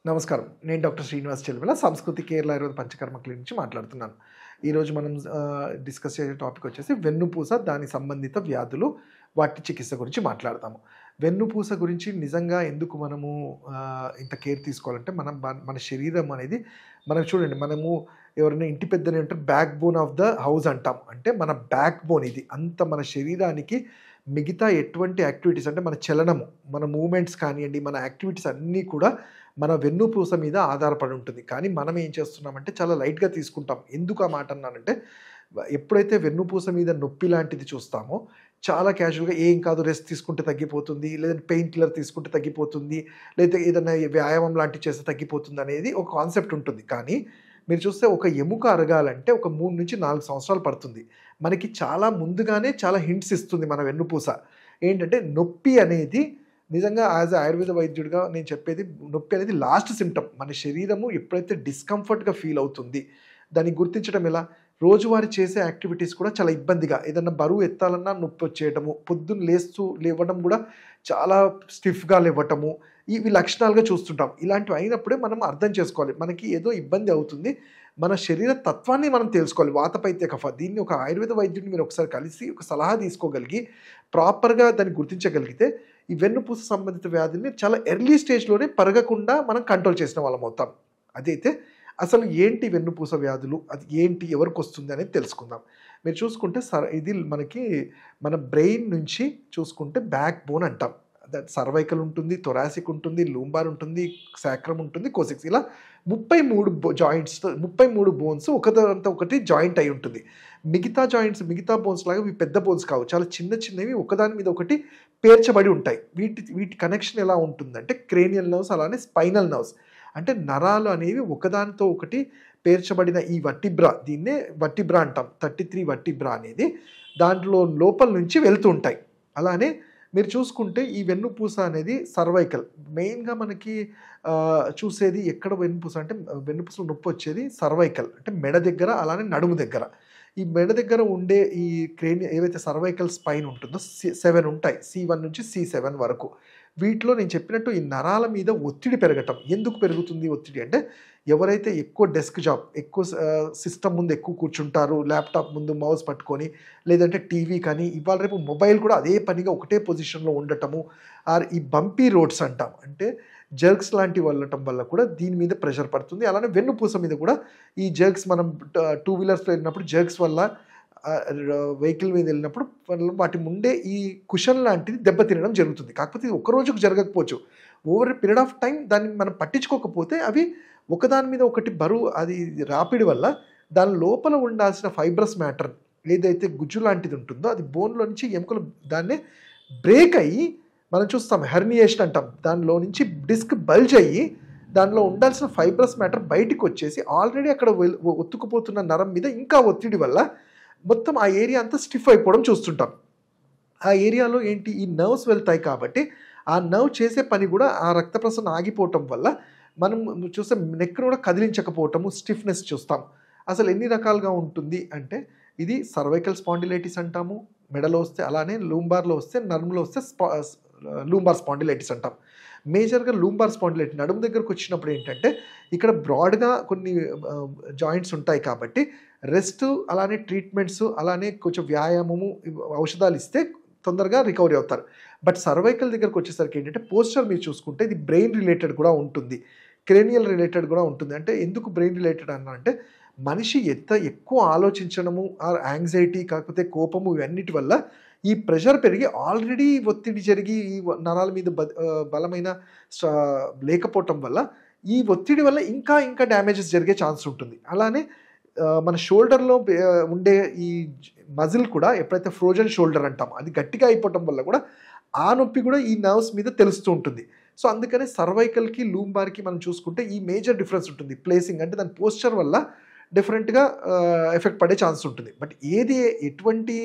నమస్కారం. నేను డాక్టర్ శ్రీనివాస్ చెల్వెల సంస్కృతి కేరళ ఆయుర్వేద పంచకర్మ క్లినిక్ నుంచి మాట్లాడుతున్నాను. ఈరోజు మనం డిస్కస్ చేసే టాపిక్ వచ్చేసి వెన్నుపూస, దాని సంబంధిత వ్యాధులు, వాటి చికిత్స గురించి మాట్లాడతాము. వెన్నుపూస గురించి నిజంగా ఎందుకు మనము ఇంత కేర్ తీసుకోవాలంటే మన శరీరం అనేది మనం చూడండి, మనము ఎవరైనా ఇంటి పెద్దని అంటారు back bone of the house అంటాం. అంటే మన బ్యాక్ బోన్ ఇది. అంత మన శరీరానికి మిగతా ఎటువంటి యాక్టివిటీస్ అంటే మన చలనము, మన మూవ్‌మెంట్స్ కానియండి, మన యాక్టివిటీస్ అన్నీ కూడా మన వెన్నుపూస మీద ఆధారపడి ఉంటుంది. కానీ మనం ఏం చేస్తున్నామంటే చాలా లైట్‌గా తీసుకుంటాం. ఎందుకు ఆ మాట అన్నానంటే, ఎప్పుడైతే వెన్నుపూస మీద నొప్పి లాంటిది చూస్తామో, చాలా క్యాజువల్‌గా ఏం కాదు, రెస్ట్ తీసుకుంటే తగ్గిపోతుంది, లేదంటే పెయిన్ కిల్లర్ తీసుకుంటే తగ్గిపోతుంది, లేతే ఏదన్నా వ్యాయామం లాంటివి చేస్తే తగ్గిపోతుంది అనేది ఒక కాన్సెప్ట్ ఉంటుంది. కానీ మీరు చూస్తే ఒక ఎముక అరగాలంటే ఒక 3-4 సంవత్సరాలు పడుతుంది. మనకి చాలా ముందుగానే చాలా హింట్స్ ఇస్తుంది మన వెన్నుపూస. ఏంటంటే నొప్పి అనేది నిజంగా యాజ్ ఎ ఆయుర్వేద వైద్యుడిగా నేను చెప్పేది, నొప్పి అనేది లాస్ట్ సింప్టమ్. మన శరీరము ఎప్పుడైతే డిస్కంఫర్ట్‌గా ఫీల్ అవుతుంది, దాన్ని గుర్తించడం ఎలా? రోజువారీ చేసే యాక్టివిటీస్ కూడా చాలా ఇబ్బందిగా, ఏదన్నా బరువు ఎత్తాలన్నా నొప్పొచ్చేయటము, పొద్దున్న లేవడం కూడా చాలా స్టిఫ్‌గా లేవటము, ఇవి లక్షణాలుగా చూస్తుంటాం. ఇలాంటివి అయినప్పుడే మనం అర్థం చేసుకోవాలి, మనకి ఏదో ఇబ్బంది అవుతుంది. మన శరీర తత్వాన్ని మనం తెలుసుకోవాలి. వాతపైత్య కఫ, దీన్ని ఒక ఆయుర్వేద వైద్యుడిని మీరు ఒకసారి కలిసి ఒక సలహా తీసుకోగలిగి ప్రాపర్‌గా దాన్ని గుర్తించగలిగితే ఈ వెన్నుపూస సంబంధిత వ్యాధిని చాలా ఎర్లీ స్టేజ్‌లోనే పెరగకుండా మనం కంట్రోల్ చేసిన వాళ్ళమవుతాం. అదైతే అసలు ఏంటి వెన్నుపూస వ్యాధులు? అది ఏంటి? ఎవరికొస్తుంది అనేది తెలుసుకుందాం. మీరు చూసుకుంటే ఇది మనకి మన బ్రెయిన్ నుంచి చూసుకుంటే బ్యాక్ బోన్ అంటాం. సర్వైకల్ ఉంటుంది, థొరాసిక్ ఉంటుంది, లూంబార్ ఉంటుంది, సాక్రమ్ ఉంటుంది, కోసిక్స్, ఇలా 33 జాయింట్స్, 33 బోన్స్ ఒకదాంతో ఒకటి జాయింట్ అయి ఉంటుంది. మిగతా జాయింట్స్, మిగతా బోన్స్ లాగా ఇవి పెద్ద బోన్స్ కావు. చాలా చిన్న చిన్నవి ఒకదాని మీద ఒకటి పేర్చబడి ఉంటాయి. వీటి కనెక్షన్ ఎలా ఉంటుందంటే క్రేనియల్ నర్వ్స్, అలానే స్పైనల్ నర్వ్స్. అంటే నరాలు అనేవి ఒకదానితో ఒకటి పేర్చబడిన ఈ వర్టిబ్రా, దీన్నే వర్టిబ్రా అంటాం. 33 వర్టిబ్రా అనేది దాంట్లో లోపల నుంచి వెళ్తూ ఉంటాయి. అలానే మీరు చూసుకుంటే ఈ వెన్నుపూస అనేది సర్వైకల్. మెయిన్‌గా మనకి చూసేది ఎక్కడ వెన్నుపూస అంటే, వెన్నుపూసలో నొప్పి వచ్చేది సర్వైకల్ అంటే మెడ దగ్గర, అలానే నడుము దగ్గర. ఈ మెడ దగ్గర ఉండే ఈ ఏవైతే సర్వైకల్ స్పైన్ ఉంటుందో 7 ఉంటాయి. C1 నుంచి C7 వరకు. వీటిలో నేను చెప్పినట్టు ఈ నరాల మీద ఒత్తిడి పెరగటం. ఎందుకు పెరుగుతుంది ఒత్తిడి అంటే, ఎవరైతే ఎక్కువ డెస్క్ జాబ్, ఎక్కువ సిస్టమ్ ముందు ఎక్కువ కూర్చుంటారు, ల్యాప్‌టాప్ ముందు మౌస్ పట్టుకొని, లేదంటే టీవీ కానీ, ఇవాళ రేపు మొబైల్ కూడా అదే పనిగా ఒకటే పొజిషన్‌లో ఉండటము, ఈ బంపీ రోడ్స్ అంటాం. అంటే జర్క్స్ లాంటివి వెళ్ళటం వల్ల కూడా దీని మీద ప్రెషర్ పడుతుంది. అలానే వెన్నుపూస మీద కూడా ఈ జర్క్స్, మనం టూ వీలర్స్‌లో వెళ్ళినప్పుడు జర్క్స్ వల్ల, వెహికల్ మీద వెళ్ళినప్పుడు వాటి ముందే ఈ కుషన్ లాంటిది దెబ్బతినడం జరుగుతుంది. కాకపోతే ఇది ఒక రోజుకు జరగకపోవచ్చు. Over a period of time దాన్ని మనం పట్టించుకోకపోతే అవి ఒకదాని మీద ఒకటి బరువు, అది రాపిడి వల్ల దాని లోపల ఉండాల్సిన ఫైబ్రస్ మ్యాటర్ ఏదైతే గుజ్జు లాంటిది ఉంటుందో అది బోన్‌లో నుంచి ఎముకలు దాన్నే బ్రేక్ అయ్యి, మనం చూస్తాం హెర్నియేషన్ అంటాం. దానిలో నుంచి డిస్క్ బల్జ్ అయ్యి దానిలో ఉండాల్సిన ఫైబ్రస్ మ్యాటర్ బయటికొచ్చేసి ఆల్రెడీ అక్కడ ఒత్తుకుపోతున్న నరం మీద ఇంకా ఒత్తిడి వల్ల మొత్తం ఆ ఏరియా అంతా స్టిఫ్ అయిపోవడం చూస్తుంటాం. ఆ ఏరియాలో ఏంటి, ఈ నర్వ్స్ వెళ్తాయి కాబట్టి ఆ నర్వ్ చేసే పని కూడా, ఆ రక్త ప్రసరణ ఆగిపోవటం వల్ల మనం చూస్తే నెక్‌ను కూడా కదిలించకపోవటము, స్టిఫ్‌నెస్ చూస్తాం. అసలు ఎన్ని రకాలుగా ఉంటుంది అంటే, ఇది సర్వైకల్ స్పాండిలైటిస్ అంటాము మెడలో వస్తే, అలానే లూంబార్‌లో వస్తే, నడుములో వస్తే లూంబార్ స్పాండిలైటిస్ అంటాం. మేజర్‌గా లూంబార్ స్పాండిలైటిస్ నడుము దగ్గరకు వచ్చినప్పుడు ఏంటంటే, ఇక్కడ బ్రాడ్‌గా కొన్ని జాయింట్స్ ఉంటాయి కాబట్టి రెస్ట్, అలానే ట్రీట్మెంట్స్, అలానే కొంచెం వ్యాయామము, ఔషధాలు ఇస్తే తొందరగా రికవరీ అవుతారు. బట్ సర్వైకల్ దగ్గరకు వచ్చేసరికి ఏంటంటే, పోస్చర్ మీరు చూసుకుంటే ఇది బ్రెయిన్ రిలేటెడ్ కూడా ఉంటుంది, క్రేనియల్ రిలేటెడ్ కూడా ఉంటుంది. అంటే ఎందుకు బ్రెయిన్ రిలేటెడ్ అన్నానంటే, మనిషి ఎక్కువ ఆలోచించడము, యాంగ్జైటీ, కాకపోతే కోపము, ఇవన్నిటి వల్ల ఈ ప్రెషర్ పెరిగి ఆల్రెడీ ఒత్తిడి జరిగి ఈ నరాల మీద బలమైన లేకపోవటం వల్ల ఈ ఒత్తిడి వల్ల ఇంకా డ్యామేజెస్ జరిగే ఛాన్స్ ఉంటుంది. అలానే మన షోల్డర్‌లో ఉండే ఈ మజిల్ కూడా ఎప్పుడైతే ఫ్రోజన్ షోల్డర్ అంటాం, అది గట్టిగా అయిపోవటం వల్ల కూడా ఆ నొప్పి కూడా ఈ నర్వ్స్ మీద తెలుస్తూ ఉంటుంది. సో అందుకనే సర్వైకల్‌కి, లూంబార్‌కి మనం చూసుకుంటే ఈ మేజర్ డిఫరెన్స్ ఉంటుంది. ప్లేసింగ్ అంటే దాని పోస్చర్ వల్ల డిఫరెంట్‌గా ఎఫెక్ట్ పడే ఛాన్స్ ఉంటుంది. బట్ ఎటువంటి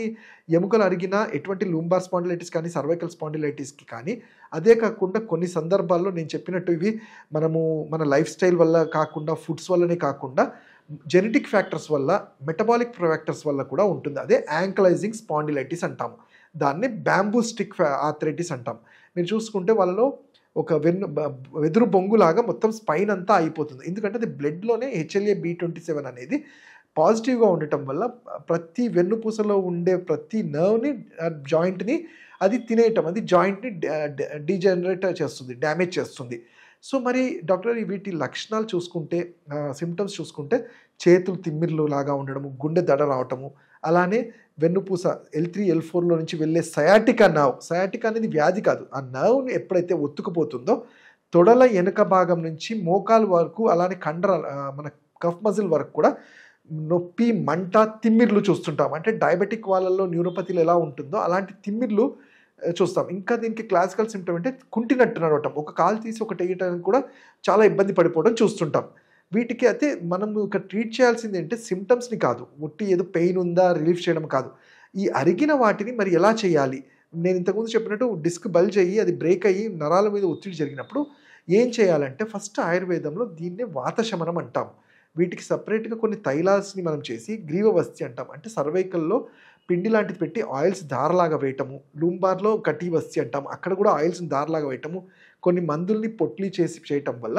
ఎముకలు అరిగినా, ఎటువంటి లూంబార్ స్పాండిలైటిస్ కానీ, సర్వైకల్ స్పాండిలైటిస్‌కి కానీ, అదే కాకుండా కొన్ని సందర్భాల్లో నేను చెప్పినట్టు ఇవి మన లైఫ్ స్టైల్ వల్ల కాకుండా, ఫుడ్స్ వల్లనే కాకుండా, జెనెటిక్ ఫ్యాక్టర్స్ వల్ల, మెటబాలిక్ ఫ్యాక్టర్స్ వల్ల కూడా ఉంటుంది. అదే యాంకలైజింగ్ స్పాండిలైటిస్ అంటాము. దాన్ని బ్యాంబూ స్టిక్ ఆర్థరైటిస్ అంటాం. మీరు చూసుకుంటే వాళ్ళలో ఒక వెదురు బొంగులాగా మొత్తం స్పైన్ అంతా అయిపోతుంది. ఎందుకంటే అది బ్లడ్లోనే HLA-B27 అనేది పాజిటివ్గా ఉండటం వల్ల ప్రతి వెన్నుపూసలో ఉండే ప్రతి నర్వ్ని జాయింట్ని అది తినేయటం, అది జాయింట్ని డీజనరేట్ చేస్తుంది, డ్యామేజ్ చేస్తుంది. సో మరి డాక్టర్ వీటి లక్షణాలు చూసుకుంటే, సిమ్టమ్స్ చూసుకుంటే చేతులు తిమ్మిర్లు లాగా ఉండడము, గుండె దడ రావటము, అలానే వెన్నుపూస L3 L4లో నుంచి వెళ్ళే సయాటికా అనేది వ్యాధి కాదు. ఆ నర్వ్ని ఎప్పుడైతే ఒత్తుకుపోతుందో తొడల వెనుక భాగం నుంచి మోకాలు వరకు, అలానే మన కఫ్ మజిల్ వరకు కూడా నొప్పి, మంట, తిమ్మిర్లు చూస్తుంటాం. అంటే డయాబెటిక్ వాళ్ళల్లో న్యూరోపతిలో ఎలా ఉంటుందో అలాంటి తిమ్మిర్లు చూస్తాం. ఇంకా దీనికి క్లాసికల్ సిమ్టమ్ అంటే కుంటినట్టు నడవటం, ఒక కాలు తీసి ఒకటి వేయటానికి కూడా చాలా ఇబ్బంది పడిపోవడం చూస్తుంటాం. వీటికి అయితే మనం ఒక ట్రీట్ చేయాల్సింది అంటే సిమ్టమ్స్ని కాదు, ఒట్టి ఏదో పెయిన్ ఉందా రిలీఫ్ చేయడం కాదు, ఈ అరిగిన వాటిని మరి ఎలా చేయాలి. నేను ఇంతకుముందు చెప్పినట్టు డిస్క్ బల్జ్ అయ్యి అది బ్రేక్ అయ్యి నరాల మీద ఒత్తిడి జరిగినప్పుడు ఏం చేయాలంటే ఫస్ట్ ఆయుర్వేదంలో దీన్నే వాతశమనం అంటాం. వీటికి సపరేట్గా కొన్ని తైలాల్స్ని మనం చేసి గ్రీవవస్తి అంటాం. అంటే సర్వైకల్లో పిండి లాంటిది పెట్టి ఆయిల్స్ దారలాగా వేయటము, లూంబార్లో కటివస్తి అంటాం, అక్కడ కూడా ఆయిల్స్ని దారలాగా వేయటము, కొన్ని మందుల్ని పొట్లీ చేసి చేయటం వల్ల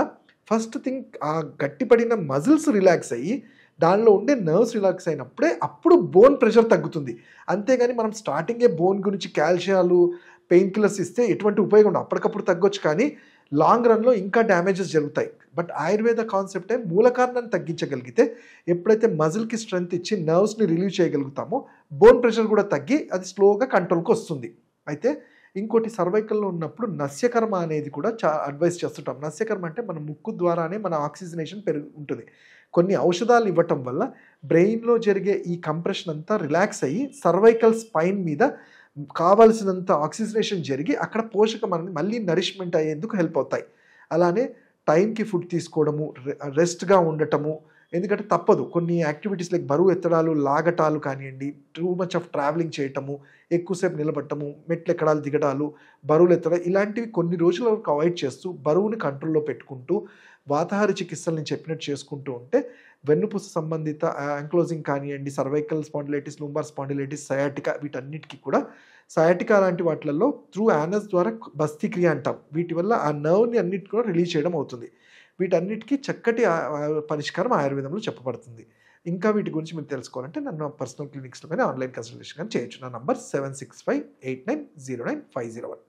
ఫస్ట్ థింగ్ ఆ గట్టిపడిన మజిల్స్ రిలాక్స్ అయ్యి దానిలో ఉండే నర్వ్స్ రిలాక్స్ అయినప్పుడే అప్పుడు బోన్ ప్రెషర్ తగ్గుతుంది. అంతేగాని మనం స్టార్టింగే బోన్ గురించి కాల్షియాలు, పెయిన్ కిల్లర్స్ ఇస్తే ఎటువంటి ఉపయోగం ఉండదు. అప్పటికప్పుడు తగ్గొచ్చు కానీ లాంగ్ రన్లో ఇంకా డ్యామేజెస్ జరుగుతాయి. బట్ ఆయుర్వేద కాన్సెప్టే మూల కారణాన్ని తగ్గించగలిగితే, ఎప్పుడైతే మజిల్కి స్ట్రెంగ్త్ ఇచ్చి నర్వ్స్ని రిలీవ్ చేయగలుగుతామో బోన్ ప్రెషర్ కూడా తగ్గి అది స్లోగా కంట్రోల్కి వస్తుంది. అయితే ఇంకోటి సర్వైకల్లో ఉన్నప్పుడు నస్యకర్మ అనేది కూడా అడ్వైస్ చేస్తుంటాం. నస్యకర్మ అంటే మన ముక్కు ద్వారానే మన ఆక్సిజనేషన్ ఉంటుంది. కొన్ని ఔషధాలు ఇవ్వటం వల్ల బ్రెయిన్లో జరిగే ఈ కంప్రెషన్ అంతా రిలాక్స్ అయ్యి సర్వైకల్ స్పైన్ మీద కావాల్సినంత ఆక్సిజనేషన్ జరిగి అక్కడ పోషకం అనేది మళ్ళీ నరిష్మెంట్ అయ్యేందుకు హెల్ప్ అవుతాయి. అలానే టైంకి ఫుడ్ తీసుకోవడము, రెస్ట్గా ఉండటము, ఎందుకంటే తప్పదు కొన్ని యాక్టివిటీస్ లైక్ బరువు ఎత్తడాలు, లాగటాలు కానివ్వండి, టూ మచ్ ఆఫ్ ట్రావెలింగ్ చేయటము, ఎక్కువసేపు నిలబడటము, మెట్లు ఎక్కడాలు దిగడాలు, బరువులు ఎత్తడం, ఇలాంటివి కొన్ని రోజుల వరకు అవాయిడ్ చేస్తూ బరువుని కంట్రోల్లో పెట్టుకుంటూ వాతాహార చికిత్సలు నేను చెప్పినట్టు చేసుకుంటూ ఉంటే వెన్నుపూస సంబంధిత యాంక్లోజింగ్ కానివ్వండి, సర్వైకల్ స్పాండిలైటిస్, లూంబార్ స్పాండిలైటిస్, సయాటికా, వీటన్నిటికీ కూడా సయాటికా లాంటి వాటిలలో త్రూ యానస్ ద్వారా బస్తిక్రియ అంటాం. వీటి వల్ల ఆ నర్వ్ని అన్నిటి కూడా రిలీజ్ చేయడం అవుతుంది. వీటన్నిటికీ చక్కటి పరిష్కారం ఆయుర్వేదంలో చెప్పబడుతుంది. ఇంకా వీటి గురించి మీరు తెలుసుకోవాలంటే నన్ను పర్సనల్ క్లినిక్స్లో కానీ ఆన్లైన్ కన్సల్టేషన్ కానీ చేయొచ్చు. నా నంబర్ 7658909501.